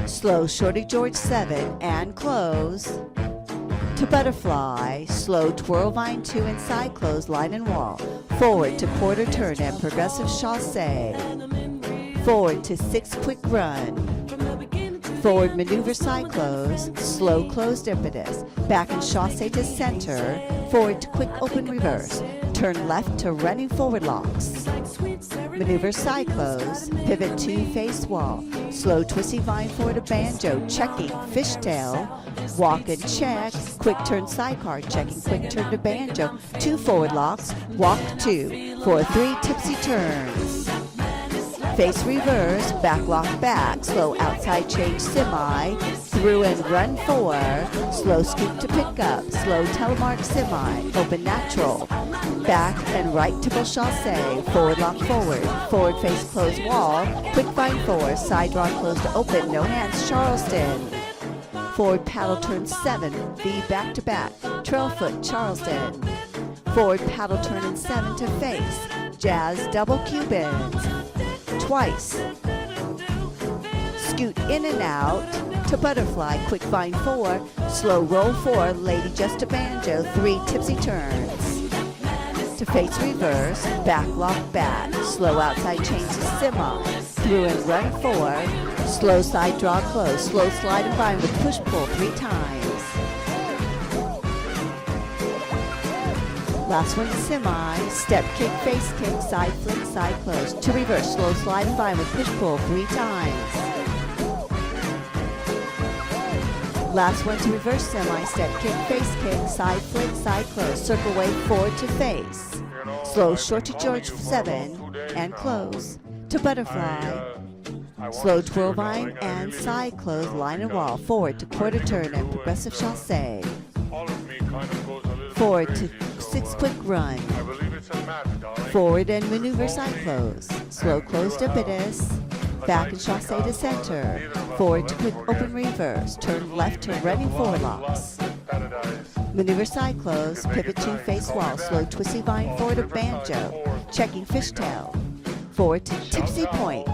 slow shorty George 7 and close, to butterfly, slow twirl vine 2 and side close, line and wall, forward to quarter turn and progressive chassé, forward to 6 quick run, forward maneuver side close, slow closed impetus, back and chassé to center, forward to quick open reverse, turn left to running forward locks, maneuver side close, pivot 2 face wall, slow twisty vine forward to banjo, checking fishtail, walk and check, quick turn sidecar, checking quick turn to banjo, 2 forward locks, walk 2, for 3 tipsy turns, face reverse, back lock back, slow outside change semi, through and run 4, slow scoop to pick up, slow telemark semi, open natural, back and right triple chassé, forward lock forward face close wall, quick vine 4, side draw close to open, no hands Charleston, forward paddle turn 7, V back to back, trail foot Charleston, forward paddle turn in 7 to face, jazz double Cubans, twice, scoot in and out, to butterfly, quick vine 4, slow roll 4, lady just a banjo, 3 tipsy turns, to face reverse, back lock back, slow outside change to semi, through and run 4, slow side draw close, slow slide and vine with push pull 3 times. Last one semi, step kick, face kick, side flick, side close, to reverse, slow slide and vine with push pull 3 times. Last one to reverse semi, step kick, face kick, side flick, side close, circle wave forward to face, slow short to George 7 and close, to butterfly, slow twirl vine and side close, line and wall, forward to quarter turn and progressive chassé, forward to 6 quick run, forward and maneuver side close, slow closed impetus, back and chassé to center, forward to quick open reverse, turn left to running forward locks, maneuver side close, pivot 2 face wall, slow twisty vine forward to banjo, checking fishtail, forward to tipsy point,